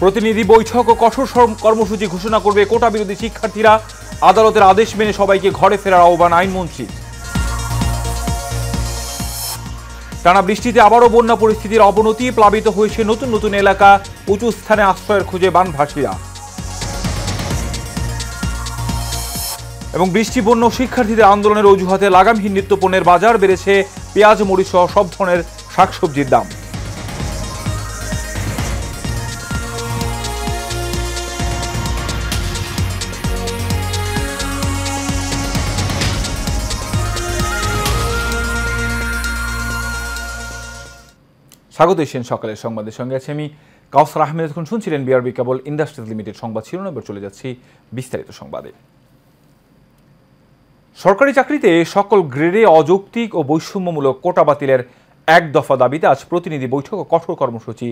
প্রতিনিধি বৈঠক ও কঠোর কর্মসূচি ঘোষণা করবে কোটা বিরোধী শিক্ষার্থীরা। আদালতের আদেশ মেনে সবাইকে ঘরে ফেরার আহ্বান আইনমন্ত্রী। টানা বৃষ্টিতে আবারও বন্যা পরিস্থিতির অবনতি, প্লাবিত হয়েছে নতুন নতুন এলাকা, উঁচু স্থানে আশ্রয়ের খোঁজে বানভাসীরা। এবং বৃষ্টি বন্য শিক্ষার্থীদের আন্দোলনের অজুহাতে লাগামহীন নিত্যপণ্যের বাজার বেড়েছে, পেঁয়াজ মরিচ সহ সব ধরনের শাকসবজির দাম। স্বাগত এশিয়ান সকালের সংবাদের সঙ্গে আছে আমি কাউসার আহমেদ। এখন শুনছিলেন বিআরবি কেবল ইন্ডাস্ট্রিজ লিমিটেড সংবাদ শিরোনাম। এবার চলে যাচ্ছি বিস্তারিত সংবাদে। সরকারি চাকরিতে সকল গ্রেডে অযৌক্তিক ও বৈষম্যমূলক কোটা বাতিলের এক দফা দাবিতে আজ প্রতিনিধি বৈঠক ও কঠোর কর্মসূচি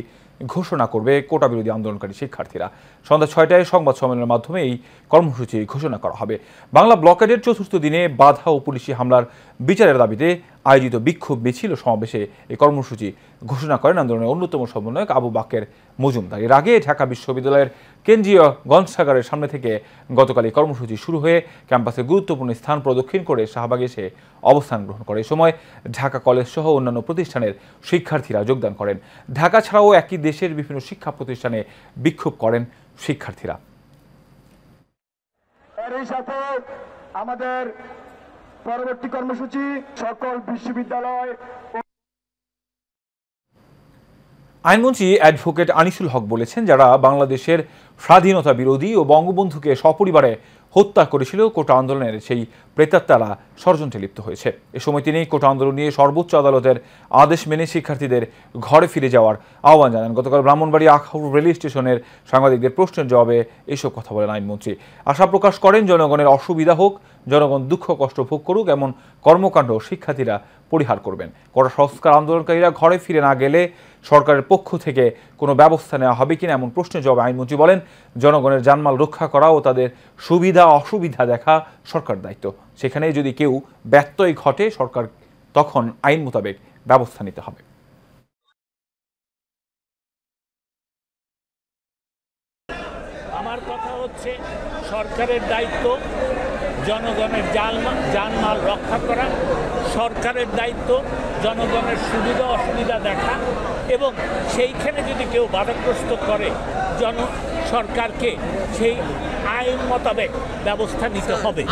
ঘোষণা করবে কোটা বিরোধী আন্দোলনকারী শিক্ষার্থীরা। সন্ধ্যা 6টায় সংবাদ সম্মেলনের মাধ্যমে এই কর্মসূচি ঘোষণা করা হবে। বাংলা ব্লকেডের চতুর্থ দিনে বাধা ও পুলিশি হামলার বিচারের দাবিতে আয়োজিত বিক্ষোভ মিছিল ও সমাবেশে এই কর্মসূচি ঘোষণা করেন আন্দোলনের অন্যতম সমন্বয়ক আবু বাকের মজুমদার। এর আগে ঢাকা বিশ্ববিদ্যালয়ের কেন্দ্রীয় গ্রন্থাগারের সামনে থেকে গতকাল এই কর্মসূচি শুরু হয়ে ক্যাম্পাসে গুরুত্বপূর্ণ স্থান প্রদক্ষিণ করে শাহবাগে এসে অবস্থান গ্রহণ করে। এ সময় ঢাকা কলেজ সহ অন্যান্য প্রতিষ্ঠানের শিক্ষার্থীরা যোগদান করেন। ঢাকা ছাড়াও একই দেশের বিভিন্ন শিক্ষা প্রতিষ্ঠানে বিক্ষোভ করেন শিক্ষার্থীরা। এর সাথে আমাদের পরবর্তী কর্মসূচি সকল বিশ্ববিদ্যালয়। আইনমন্ত্রী অ্যাডভোকেট আনিসুল হক বলেছেন, যারা বাংলাদেশের স্বাধীনতা বিরোধী ও বঙ্গবন্ধুকে সপরিবারে হত্যা করেছিল কোটা আন্দোলনের সেই প্রেতাত্মারা ষড়যন্ত্রে লিপ্ত হয়েছে। এ সময় তিনি কোটা আন্দোলন নিয়ে সর্বোচ্চ আদালতের আদেশ মেনে শিক্ষার্থীদের ঘরে ফিরে যাওয়ার আহ্বান জানান। গতকাল ব্রাহ্মণবাড়িয়া আখাউড় রেল স্টেশনের সাংবাদিকদের প্রশ্নের জবাবে এসব কথা বলেন আইনমন্ত্রী। আশা প্রকাশ করেন, জনগণের অসুবিধা হোক, জনগণ দুঃখ কষ্ট ভোগ করুক, এমন কর্মকাণ্ড শিক্ষার্থীরা পরিহার করবেন। কোটা সংস্কার আন্দোলনকারীরা ঘরে ফিরে না গেলে সরকারের পক্ষ থেকে কোনো ব্যবস্থা নেওয়া হবে কিনা এমন প্রশ্নের জবাবে আইনমন্ত্রী বলেন, জনগণের জানমাল রক্ষা করা ও তাদের সুবিধা অসুবিধা দেখা সরকার দায়িত্ব। সেখানে যদি কেউ ব্যত্যয় ঘটে, সরকার তখন আইন মোতাবেক ব্যবস্থা নিতে হবে। আমার কথা হচ্ছে, সরকারের দায়িত্ব জনগণের জানমাল রক্ষা করা, সরকারের দায়িত্ব জনগণের সুবিধা অসুবিধা দেখা, এবং সেইখানে যদি কেউ বাধাগ্রস্ত করে সরকারকে সেই আইন মোতাবেক ব্যবস্থা নিতে হবে।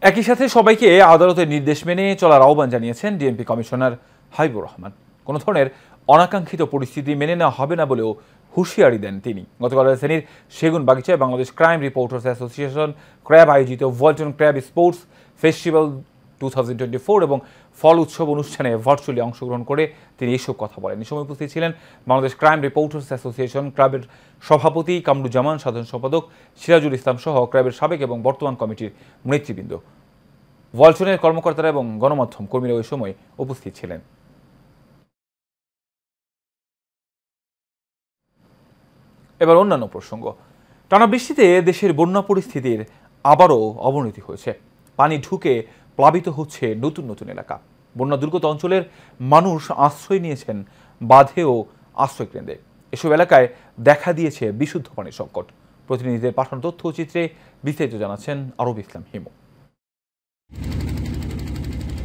একই সাথে সবাইকে আদালতের নির্দেশ মেনে চলার আহ্বান জানিয়েছেন ডিএমপি কমিশনার হাবিবুর রহমান। কোনো ধরনের অনাকাঙ্ক্ষিত পরিস্থিতি মেনে নেওয়া হবে না বলেও হুঁশিয়ারি দেন তিনি। গতকাল রাজধানীর সেগুনবাগিচায় Bangladesh crime reporters association CRAB আয়োজিত ওয়ালটন ক্র্যাব স্পোর্টস ফেস্টিভ্যাল 2024 এবং ফল উৎসব অনুষ্ঠানে ভার্চুয়ালি অংশগ্রহণ করে তিনি এইসব কথা বলেন। এই সময় উপস্থিত ছিলেন বাংলাদেশ ক্রাইম রিপোর্টার্স অ্যাসোসিয়েশন ক্র্যাবের সভাপতি কামরুজ্জামান, সাধারণ সম্পাদক সিরাজুল ইসলাম সহ ক্র্যাবের সাবেক এবং বর্তমান কমিটির নেতৃবৃন্দ। ওয়ালটনের কর্মকর্তারা এবং গণমাধ্যম কর্মীরা ওই সময় উপস্থিত ছিলেন। এবার অন্যান্য প্রসঙ্গ। টানা বৃষ্টিতে দেশের বন্যা পরিস্থিতির আবারও অবনতি হয়েছে। পানি ঢুকে প্লাবিত হচ্ছে নতুন নতুন এলাকা। বন্যা দুর্গত অঞ্চলের মানুষ আশ্রয় নিয়েছেন বাঁধে ও আশ্রয়কেন্দ্রে। এসব এলাকায় দেখা দিয়েছে বিশুদ্ধ পানির সংকট। প্রতিনিধিদের পাঠানো তথ্য চিত্রে বিস্তারিত জানাচ্ছেন আরব ইসলাম হিমু।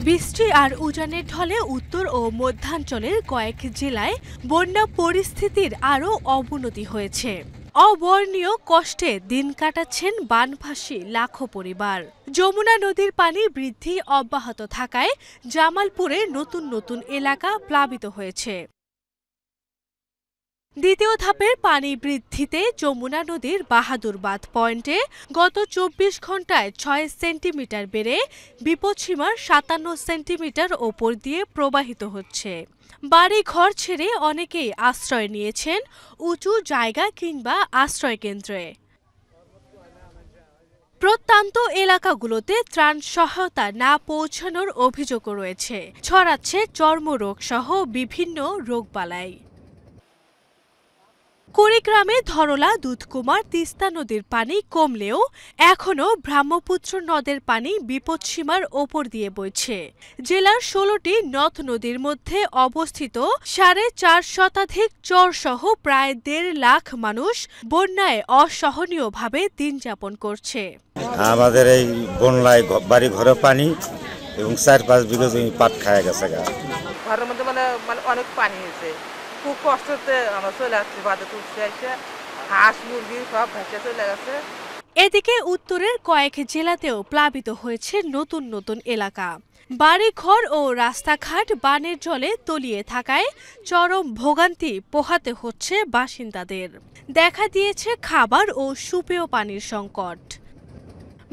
বৃষ্টি আর উজানের ঢলে উত্তর ও মধ্যাঞ্চলের কয়েক জেলায় বন্যা পরিস্থিতির আরও অবনতি হয়েছে। অবর্ণীয় কষ্টে দিন কাটাচ্ছেন বানভাসী লাখো পরিবার। যমুনা নদীর পানি বৃদ্ধি অব্যাহত থাকায় জামালপুরে নতুন নতুন এলাকা প্লাবিত হয়েছে। দ্বিতীয় ধাপের পানি বৃদ্ধিতে যমুনা নদীর বাহাদুর বাঁধ পয়েন্টে গত 24 ঘন্টায় 6 সেন্টিমিটার বেড়ে বিপদসীমার 57 সেন্টিমিটার ওপর দিয়ে প্রবাহিত হচ্ছে। বাড়ি ঘর ছেড়ে অনেকেই আশ্রয় নিয়েছেন উঁচু জায়গা কিংবা আশ্রয়কেন্দ্রে। প্রত্যন্ত এলাকাগুলোতে ত্রাণ সহায়তা না পৌঁছানোর অভিযোগও রয়েছে। ছড়াচ্ছে চর্মরোগ সহ বিভিন্ন রোগবালাই। কুড়িগ্রামে ধরলা দুধকুমার তিস্তা নদীর পানি কমলেও এখনও ব্রহ্মপুত্র নদের পানি বিপদসীমার ওপর দিয়ে বইছে। জেলার ১৬টি নদ নদীর মধ্যে অবস্থিত ৪.৫ শতাধিক চরসহ প্রায় ১.৫ লাখ মানুষ বন্যায় অসহনীয়ভাবে দিন যাপন করছে। আমাদের এই বন্যায় বাড়ি ঘরে পানি এবং ৪-৫ বিঘা জমি পাট খায় গেছে। ঘরের মধ্যে মানে অনেক পানি হয়েছে, খুব কষ্টতে আমরা চলে আসছি, বাদে তুলছি এসে হাঁস মুরগি সব ভেসে চলে গেছে। এদিকে উত্তরের কয়েক জেলাতেও প্লাবিত হয়েছে নতুন নতুন এলাকা। বাড়িঘর ও রাস্তাঘাট বানের জলে তলিয়ে থাকায় চরম ভোগান্তি পোহাতে হচ্ছে বাসিন্দাদের। দেখা দিয়েছে খাবার ও সুপেয় পানির সংকট।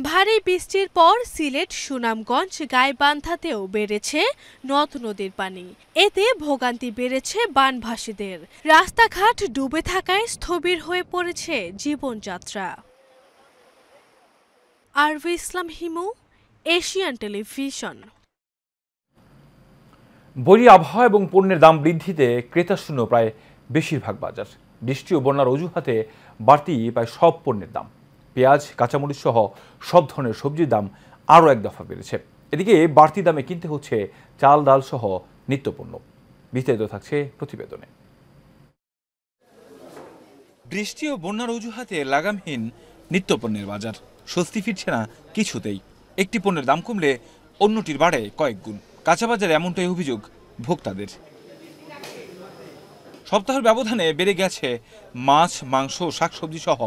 ভারী বৃষ্টির পর সিলেট, সুনামগঞ্জ, গাইবান্ধাতেও বেড়েছে নদ নদীর পানি। এতে ভোগান্তি বেড়েছে বানভাসীদের। রাস্তাঘাট ডুবে থাকায় স্থবির হয়ে পড়েছে জীবনযাত্রা। আরভি ইসলাম হিমু, এশিয়ান টেলিভিশন। বৈরী আবহাওয়া এবং পণ্যের দাম বৃদ্ধিতে ক্রেতাশূন্য প্রায় বেশিরভাগ বাজার। বৃষ্টি ও বন্যার অজুহাতে বাড়তি প্রায় সব পণ্যের দাম। পেঁয়াজ, কাঁচামরিচ সহ সব ধরনের সবজির দাম আরও এক দফা বেড়েছে। এদিকে বাড়তি দামে কিনতে হচ্ছে চাল, ডাল সহ নিত্যপণ্য। বিস্তারিত থাকছে প্রতিবেদনে। বৃষ্টি ও বন্যার অজুহাতে লাগামহীন নিত্যপণ্যের বাজার। স্বস্তি ফিরছে না কিছুতেই। একটি পণ্যের দাম কমলে অন্যটির বাড়ে কয়েক গুণ। কাঁচা বাজারে এমনটাই অভিযোগ ভোক্তাদের। সপ্তাহের ব্যবধানে বেড়ে গেছে মাছ, মাংস, শাকসবজি সহ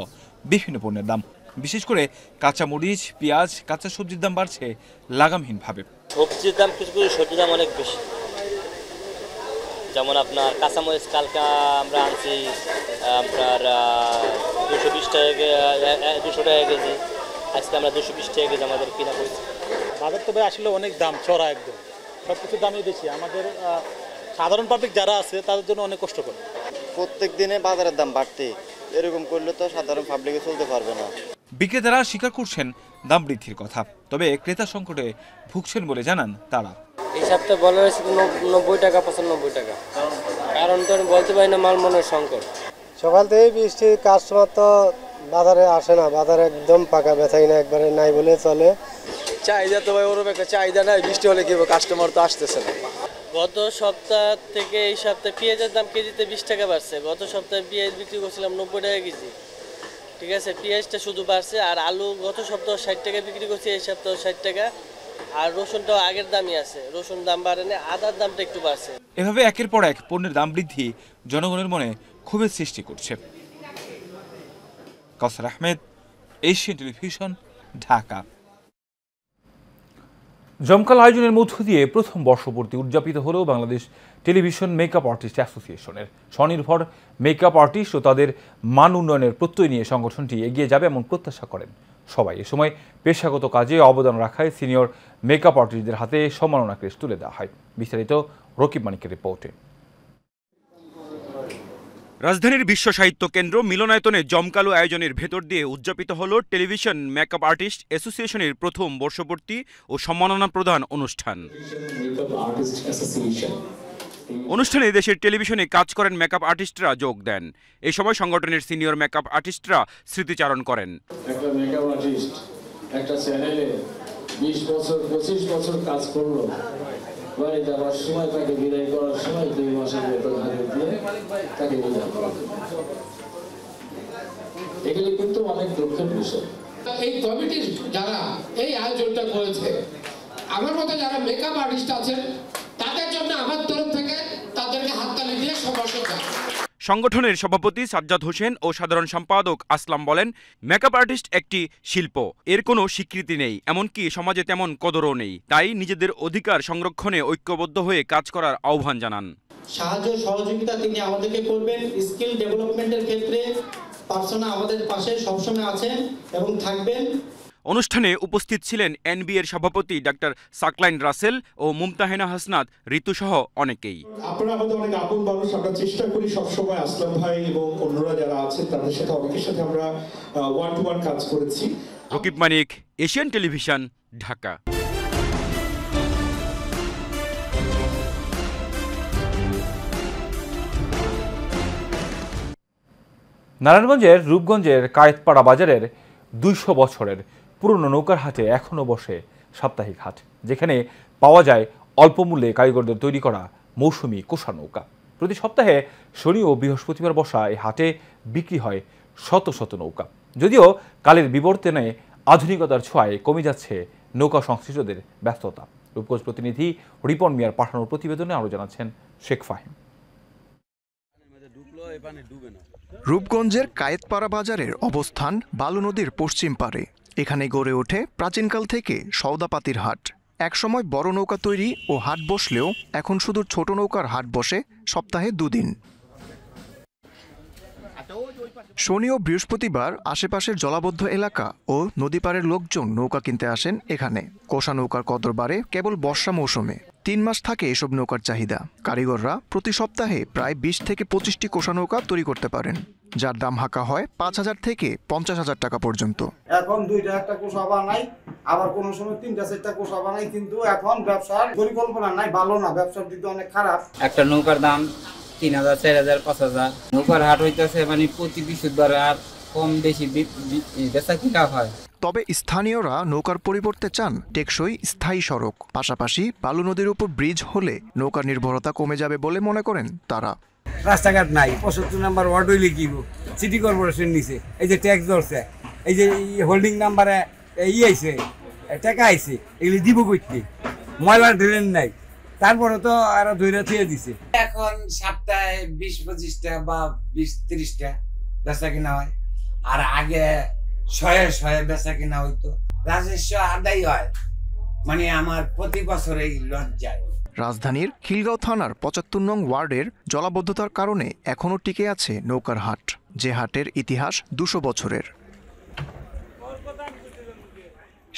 বিভিন্ন পণ্যের দাম। বিশেষ করে কাঁচামরিচ, পেঁয়াজ, কাঁচা সবজির দাম বাড়ছে লাগামহীনভাবে। সবজির দাম কিছু কিছু সবজির দাম অনেক বেশি। যেমন আপনার কাঁচামরিচ কালকে আমরা আনছি আপনার 220 টাকা কেজি, আজকে আমরা 220 টাকা কেজি আমাদের কিনা করছি। বাজার তবে আসলে অনেক দাম চড়া, একদম সব কিছুর দামই বেশি। আমাদের সাধারণ পাবলিক যারা আছে তাদের জন্য অনেক কষ্ট করে। প্রত্যেক দিনে বাজারের দাম বাড়তে, এরকম করলে তো সাধারণ পাবলিকে চলতে পারবে না। বিক্রেতারা স্বীকার করছেন দাম বৃদ্ধির কথা, তবে ক্রেতা সংকটে ভুগছেন বলে জানান তারা। এই সপ্তাহে বলা হয়েছে 90 টাকা, 95 টাকা। কারণ তো আমি বলতে পারি না, মাল মনের সংকট। সকাল থেকে বৃষ্টি, কাস্টমার তো বাজারে আসে না। বাজারে একদম পাকা বেচাই না, একবারে নাই বলে চলে। চাহিদা তো ভাই ওরকম একটা চাহিদা নাই, বৃষ্টি হলে কি কাস্টমার তো আসতেছে না। গত সপ্তাহ থেকে এই সপ্তাহে পেঁয়াজের দাম কেজিতে 20 টাকা বাড়ছে। গত সপ্তাহে পেঁয়াজ বিক্রি করছিলাম 90 টাকা কেজি, ঠিক আছে। পেঁয়াজটা শুধু বাড়ছে। আর আলু গত সপ্তাহ 60 টাকা বিক্রি করছি, এই সপ্তাহ 60 টাকা। আর রসুনটাও আগের দামই আছে, রসুন দাম বাড়েনি, আদার দামটা একটু বাড়ছে। এভাবে একের পর এক পণ্যের দাম বৃদ্ধি জনগণের মনে ক্ষোভের সৃষ্টি করছে। কাউসার আহমেদ, এশিয়ান টেলিভিশন, ঢাকা। জমকাল আয়োজনের মধ্য দিয়ে প্রথম বর্ষপূর্তি উদযাপিত হল বাংলাদেশ টেলিভিশন মেকআপ আর্টিস্ট অ্যাসোসিয়েশনের। স্বনির্ভর মেকআপ আর্টিস্ট ও তাদের মান উন্নয়নের প্রত্যয় নিয়ে সংগঠনটি এগিয়ে যাবে এমন প্রত্যাশা করেন সবাই। এ সময় পেশাগত কাজে অবদান রাখায় সিনিয়র মেকআপ আর্টিস্টদের হাতে সম্মাননা ক্রেস্ট তুলে দেওয়া হয়। বিস্তারিত রকিব মানিকের রিপোর্টে। রাজধানীর বিশ্ব সাহিত্য কেন্দ্র মিলনায়তনে জমকালো আয়োজনের ভেতর দিয়ে উদযাপিত হল টেলিভিশন মেকআপ আর্টিস্ট অ্যাসোসিয়েশনের প্রথম বর্ষপূর্তি ও সম্মাননা প্রদান অনুষ্ঠান। অনুষ্ঠানে দেশের টেলিভিশনে কাজ করেন মেকআপ আর্টিস্টরা যোগ দেন। এই সময় সংগঠনের সিনিয়র মেকআপ আর্টিস্টরা স্মৃতিচারণ করেন। একটা মেকআপ আর্টিস্ট একটা চ্যানেলে 20 বছর 25 বছর কাজ করলো, বাড়ি যাওয়ার সময় তাকে বিদায় করার সময় 2 মাসের বেতন হাতে দিয়ে তাকে বিদায় করা। এগুলি কিন্তু অনেক দুঃখের বিষয়। এই কমিটির যারা এই আয়োজনটা করেছে, আমার মতো যারা মেকআপ আর্টিস্ট আছেন তাদের জন্য আমার তরফ থেকে তাদেরকে হাততালি দিয়ে সম্মাননা। সংগঠনের সভাপতি সাজ্জাদ হোসেন ও সাধারণ সম্পাদক আসলাম বলেন, মেকআপ আর্টিস্ট একটি শিল্প, এর কোনো স্বীকৃতি নেই, এমনকি সমাজে তেমন কদরও নেই। তাই নিজেদের অধিকার সংরক্ষণে ঐক্যবদ্ধ হয়ে কাজ করার আহ্বান জানান। সাহায্য সহযোগিতা তিনি আমাদেরকে করবেন। স্কিল ডেভেলপমেন্টের ক্ষেত্রে পার্সোনা আমাদের পাশে সবসময় আছেন এবং থাকবেন। অনুষ্ঠানে উপস্থিত ছিলেন এনবিএর সভাপতি ডাক্তার সাকলাইন রাসেল ও মুমতাহিনা হাসনাত, ঋতুসহ অনেকেই। আপনারা আমাদের অনেক আপন মানুষ, আমরা চেষ্টা করি সবসময় আসলাম ভাই এবং অন্যরা যারা আছেন তাদের সাথে অনেকের সাথে আমরা 1-to-1 কাজ করেছি। রকিব মানিক, এশিয়ান টেলিভিশন, ঢাকা। নারায়ণগঞ্জের রূপগঞ্জের কায়েতপাড়া বাজারের 200 বছরের পুরনো নৌকার হাটে এখনও বসে সাপ্তাহিক হাট, যেখানে পাওয়া যায় অল্প মূল্যে কারিগরদের তৈরি করা মৌসুমি কোষা নৌকা। প্রতি সপ্তাহে শনি ও বৃহস্পতিবার বসা এই হাটে বিক্রি হয় শত শত নৌকা। যদিও কালের বিবর্তনে আধুনিকতার ছোঁয়ায় কমে যাচ্ছে নৌকা সংশ্লিষ্টদের ব্যস্ততা। রূপগঞ্জ প্রতিনিধি রিপন মিয়ার পাঠানোর প্রতিবেদনে আরও জানাচ্ছেন শেখ ফাহিম। রূপগঞ্জের কায়েতপাড়া বাজারের অবস্থান বালু নদীর পশ্চিম পারে। এখানে গড়ে ওঠে প্রাচীনকাল থেকে সওদাপাতির হাট। একসময় বড় নৌকা তৈরি ও হাট বসলেও এখন শুধু ছোট নৌকার হাট বসে সপ্তাহে 2 দিন। শনি ও বৃহস্পতিবার আশেপাশের জলাবদ্ধ এলাকা ও নদীপাড়ের লোকজন নৌকা কিনতে আসেন এখানে। কোষা নৌকার কদর বাড়ে কেবল বর্ষা মৌসুমে। 3 মাস থাকে এসব নৌকার চাহিদা। কারিগররা প্রতি সপ্তাহে প্রায় 20 থেকে 25টি কোষা নৌকা তৈরি করতে পারেন, যার দাম হাঁকা হয় 5,000 থেকে 50,000 টাকা পর্যন্ত। এখন 2টা একটা কোষা বানাই, আবার কোন সময় 3টা 4টা কোষা বানাই, কিন্তু এখন ব্যবসার পরিকল্পনা নাই, ভালো না, ব্যবসার দিকে অনেক খারাপ। একটা নৌকার দাম 3,000, 4,000, 5,000। নৌকার হাট হইতেছে মানে প্রতি বৃহস্পতিবার আর কম বেশি বেচা কিনা হয়। তবে স্থানীয়রা নৌকার পরিবর্তে চান টেকসই স্থায়ী সড়ক। পাশাপাশি বালু নদীর উপর ব্রিজ হলে নৌকা নির্ভরতা কমে যাবে বলে মনে করেন তারা। রাস্তাঘাট নাই, 75 নম্বর ওয়ার্ড হইলে কি সিটি কর্পোরেশন নিছে, এই যে ট্যাক্স ধরছে, এই যে হোল্ডিং নাম্বারে আইছে টাকা আইছে, এগুলি দিব কইতে, ময়লা ড্রেন নাই, তারপরে তো আরো ধইরা থিয়ে দিছে। এখন সপ্তাহে 20-25টা বা 20-30টা বেচা কিনা হয়, আর আগে 100 বেচা কিনা হইতো। রাজস্ব আদায় হয়, মানে আমার প্রতি বছরেই লস যায়। রাজধানীর খিলগাঁও থানার 75 নং ওয়ার্ডের জলাবদ্ধতার কারণে এখনও টিকে আছে নৌকার হাট, যে হাটের ইতিহাস 200 বছরের।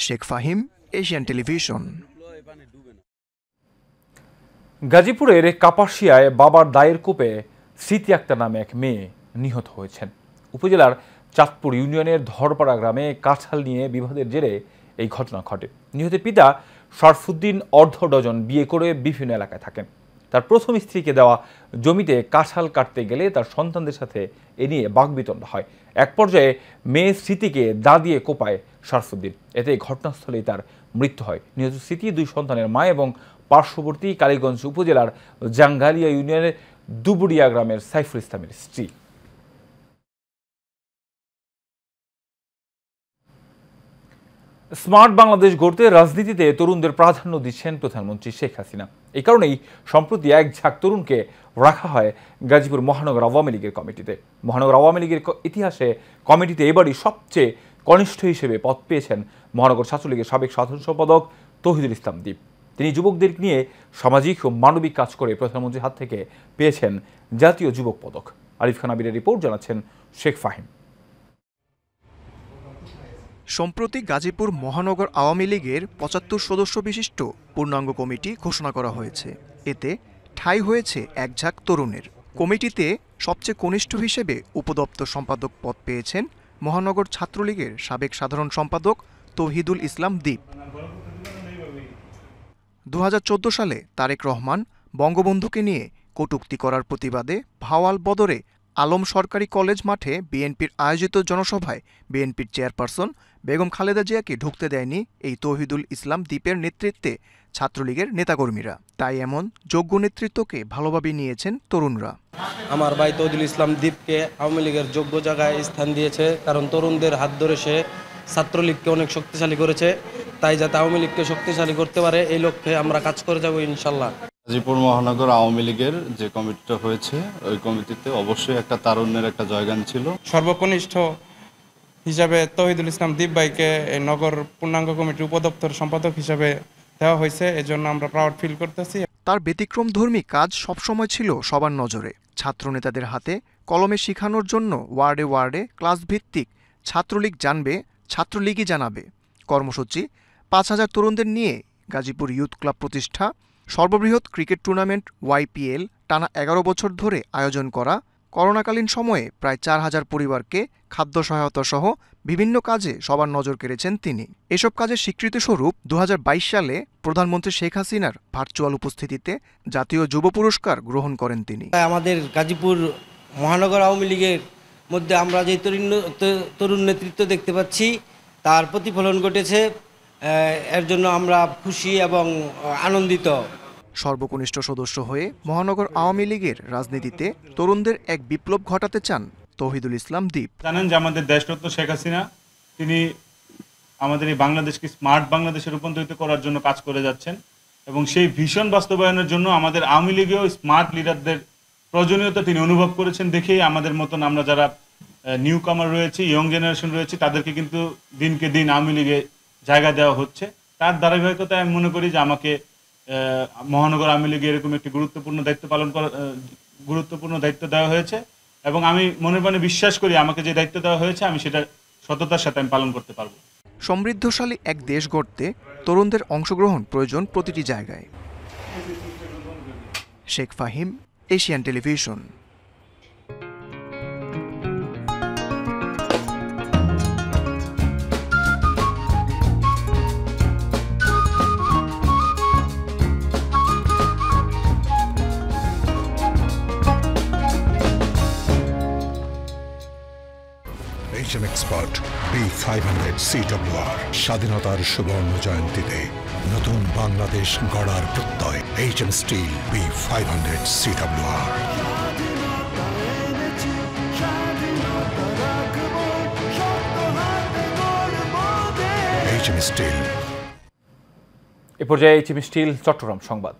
Sheikh Fahim, Asian television. গাজীপুরের কাপাসিয়ায় বাবার দায়ের কূপে স্মৃতি আক্তার নামে এক মেয়ে নিহত হয়েছেন। উপজেলার চাঁদপুর ইউনিয়নের ধরপাড়া গ্রামে কাঁঠাল নিয়ে বিবাদের জেরে এই ঘটনা ঘটে। নিহতের পিতা শরফুদ্দিন অর্ধ ডজন বিয়ে করে বিভিন্ন এলাকায় থাকেন। তার প্রথম স্ত্রীকে দেওয়া জমিতে কাঁঠাল কাটতে গেলে তার সন্তানদের সাথে এ নিয়ে বাকবিতণ্ডা হয়। এক পর্যায়ে মেয়ে স্মৃতিকে দা দিয়ে কোপায় শরফুদ্দিন, এতে ঘটনাস্থলেই তার মৃত্যু হয়। নিহত স্মৃতি 2 সন্তানের মা এবং পার্শ্ববর্তী কালীগঞ্জ উপজেলার জাঙ্গালিয়া ইউনিয়নের দুবুরিয়া গ্রামের সাইফুল ইসলামের স্ত্রী। স্মার্ট বাংলাদেশ গড়তে রাজনীতিতে তরুণদের প্রাধান্য দিচ্ছেন প্রধানমন্ত্রী শেখ হাসিনা। এই কারণেই সম্প্রতি এক ঝাঁক তরুণকে রাখা হয় গাজীপুর মহানগর আওয়ামী লীগের কমিটিতে। মহানগর আওয়ামী লীগের ইতিহাসে কমিটিতে এবারই সবচেয়ে কনিষ্ঠ হিসেবে পদ পেয়েছেন মহানগর ছাত্রলীগের সাবেক সাধারণ সম্পাদক তৌহিদুল ইসলাম দীপ। তিনি যুবকদের নিয়ে সামাজিক ও মানবিক কাজ করে প্রধানমন্ত্রীর হাত থেকে পেয়েছেন জাতীয় যুবক পদক। আরিফ খান আবিরের রিপোর্ট, জানাচ্ছেন শেখ ফাহিম। সম্প্রতি গাজীপুর মহানগর আওয়ামী লীগের 75 সদস্য বিশিষ্ট পূর্ণাঙ্গ কমিটি ঘোষণা করা হয়েছে। এতে ঠাঁই হয়েছে এক ঝাঁক তরুণের। কমিটিতে সবচেয়ে কনিষ্ঠ হিসেবে উপদপ্তর সম্পাদক পদ পেয়েছেন মহানগর ছাত্রলীগের সাবেক সাধারণ সম্পাদক তৌহিদুল ইসলাম দীপ। 2014 সালে তারেক রহমান বঙ্গবন্ধুকে নিয়ে কটূক্তি করার প্রতিবাদে ভাওয়াল বদরে আলম সরকারি কলেজ মাঠে বিএনপির আয়োজিত জনসভায় বিএনপির চেয়ারপারসন বেগম খালেদা জিয়াকে ঢুকতে দেয়নি এই তৌহিদুল ইসলাম দীপের নেতৃত্বে ছাত্রলীগের নেতাকর্মীরা। তাই এমন যোগ্য নেতৃত্বকে ভালোভাবে নিয়েছেন তরুণরা। আমার ভাই তৌহিদুল ইসলাম দীপকে আওয়ামী লীগের যোগ্য জায়গায় স্থান দিয়েছে, কারণ তরুণদের হাত ধরে সে ছাত্রলীগকে অনেক শক্তিশালী করেছে। তাই যাতে আওয়ামী লীগকে শক্তিশালী করতে পারে এই লক্ষ্যে আমরা কাজ করে যাব ইনশাল্লাহ। গাজীপুর মহানগর আওয়ামী লীগের যে কমিটিটা হয়েছে ওই কমিটিতে অবশ্যই একটা তারুণ্যের একটা জয়গান ছিল। সর্বকনিষ্ঠ হিসাবে তৌহিদুল ইসলাম দীপ ভাইকে এই নগর পূর্ণাঙ্গ কমিটির উপদপ্তর সম্পাদক হিসাবে দেওয়া হয়েছে, এজন্য আমরা প্রাউড ফিল করতেছি। তার ব্যতিক্রমধর্মী কাজ সবসময় ছিল সবার নজরে। ছাত্র নেতাদের হাতে কলমে শেখানোর জন্য ওয়ার্ডে ওয়ার্ডে ক্লাস ভিত্তিক ছাত্রলীগ জানবে, ছাত্রলীগই জানাবে কর্মসূচি, 5,000 তরুণদের নিয়ে গাজীপুর ইউথ ক্লাব প্রতিষ্ঠা, সর্ববৃহৎ ক্রিকেট টুর্নামেন্ট YPL টানা 11 বছর ধরে আয়োজন করা, করোনাকালীন সময়ে প্রায় 4,000 পরিবারকে খাদ্য সহায়তা সহ বিভিন্ন কাজে সবার নজর কেড়েছেন তিনি। এসব কাজের স্বীকৃতিস্বরূপ 2022 সালে প্রধানমন্ত্রী শেখ হাসিনার ভার্চুয়াল উপস্থিতিতে জাতীয় যুব পুরস্কার গ্রহণ করেন তিনি। আমাদের গাজীপুর মহানগর আওয়ামী লীগের মধ্যে আমরা যে তরুণ নেতৃত্ব দেখতে পাচ্ছি তার প্রতিফলন ঘটেছে। এর জন্য আমরা খুশি এবং আনন্দিত। সর্বকনিষ্ঠ সদস্য হয়ে মহানগর আওয়ামী লীগের রাজনীতিতে তরুণদের এক বিপ্লব ঘটাতে চান তৌহিদুল ইসলাম দীপ। জানেন যে আমাদের দেশরত্ন শেখ হাসিনা তিনি আমাদের এই বাংলাদেশকে স্মার্ট বাংলাদেশে রূপান্তরিত করার জন্য কাজ করে যাচ্ছেন এবং সেই ভিশন বাস্তবায়নের জন্য আমাদের আওয়ামী লীগেও স্মার্ট লিডারদের প্রয়োজনীয়তা তিনি অনুভব করেছেন দেখেই আমাদের মতন আমরা যারা নিউ কামার রয়েছে, ইয়ং জেনারেশন রয়েছে, তাদেরকে কিন্তু দিনকে দিন আওয়ামী লীগে জায়গা দেওয়া হচ্ছে। তার ধারাবাহিকতায় আমি মনে করি যে আমাকে মহানগর আওয়ামী লীগে এরকম একটি গুরুত্বপূর্ণ দায়িত্ব দেওয়া হয়েছে এবং আমি মনে মনে বিশ্বাস করি আমাকে যে দায়িত্ব দেওয়া হয়েছে আমি সেটা সততার সাথে আমি পালন করতে পারবো। সমৃদ্ধশালী এক দেশ গড়তে তরুণদের অংশগ্রহণ প্রয়োজন প্রতিটি জায়গায়। Sheikh Fahim, Asian television. Expert B500 CWR স্বাধীনতার সুবর্ণ জয়ন্তীতে নতুন বাংলাদেশ গড়ার প্রত্যয় HM steel B500 CWR। HM steel. এ পর্যায়ে HM স্টিল চট্টগ্রাম সংবাদ।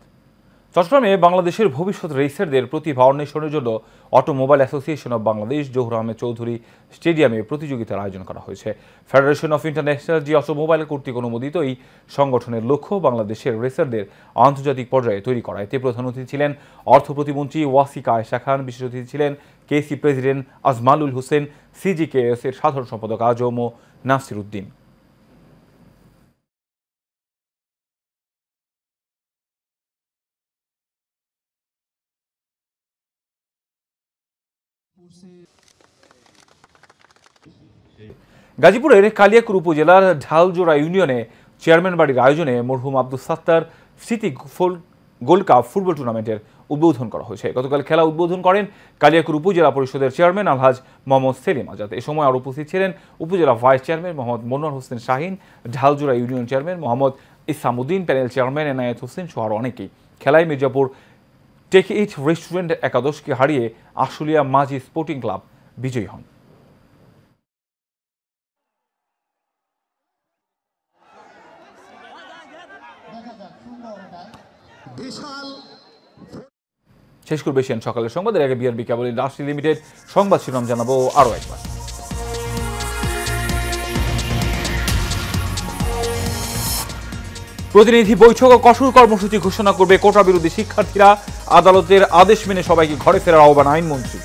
চট্টগ্রামে বাংলাদেশের ভবিষ্যৎ রেসারদের প্রতিভা অন্বেষণের জন্য automobile association of Bangladesh Zahur Ahmed Chowdhury স্টেডিয়ামে প্রতিযোগিতার আয়োজন করা হয়েছে। Federation of international G automobile কর্তৃক অনুমোদিত এই সংগঠনের লক্ষ্য বাংলাদেশের রেসারদের আন্তর্জাতিক পর্যায়ে তৈরি করা। এতে প্রধান অতিথি ছিলেন অর্থ প্রতিমন্ত্রী ওয়াসিকা আয়েশা খান, বিশেষ অতিথি ছিলেন কেসি প্রেসিডেন্ট আজমালুল হোসেন, CGKS এর সাধারণ সম্পাদক আজম ও নাসির উদ্দিন। গাজীপুরের কালিয়াকুর উপজেলার ঢালজোড়া ইউনিয়নে চেয়ারম্যান বাড়ির আয়োজনে মরহুম আব্দুল সাত্তার স্মৃতি গোল্ড কাপ ফুটবল টুর্নামেন্টের উদ্বোধন করা হয়েছে। গতকাল খেলা উদ্বোধন করেন কালিয়াকুর উপজেলা পরিষদের চেয়ারম্যান আলহাজ মোহাম্মদ সেলিম আজাদ। এ সময় আরও উপস্থিত ছিলেন উপজেলা vice chairman Mohammad Monowar Hossain Shahin, Dhaljora union chairman Mohammad Isamuddin, panel chairman Enayet Hossain সহ আরও অনেকেই। খেলায় মির্জাপুর টেক ইট রেস্টুরেন্ট একাদশকে হারিয়ে আশুলিয়া মাঝি স্পোর্টিং ক্লাব বিজয়ী হন। শেষ করবে এশিয়ান সকালের সংবাদের আগে বিআরবি কেবল ইন্ডাস্ট্রি লিমিটেড সংবাদ শিরোনাম জানাবো আরও একবার। প্রতিনিধি বৈঠক ও কঠোর কর্মসূচি ঘোষণা করবে কোটা বিরোধী শিক্ষার্থীরা, আদালতের আদেশ মেনে সবাইকে ঘরে ফেরার আহ্বান আইনমন্ত্রী।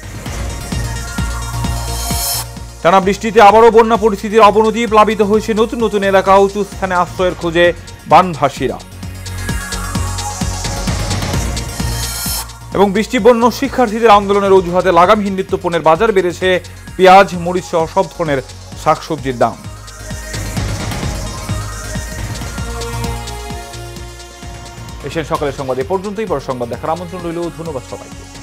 টানা বৃষ্টিতে আবারও বন্যা পরিস্থিতির অবনতি, প্লাবিত হয়েছে নতুন নতুন এলাকা, উঁচু স্থানে আশ্রয়ের খোঁজে বানভাসীরা। এবং বৃষ্টিবন্য শিক্ষার্থীদের আন্দোলনের অজুহাতে লাগামহীন নিত্যপণ্যের বাজার বেড়েছে, পেঁয়াজ, মরিচ সহ সব ধরনের শাকসবজির দাম। এশিয়ান সকালের সংবাদ এ পর্যন্তই। পরে সংবাদ দেখার আমন্ত্রণ রইল। ধন্যবাদ সবাইকে।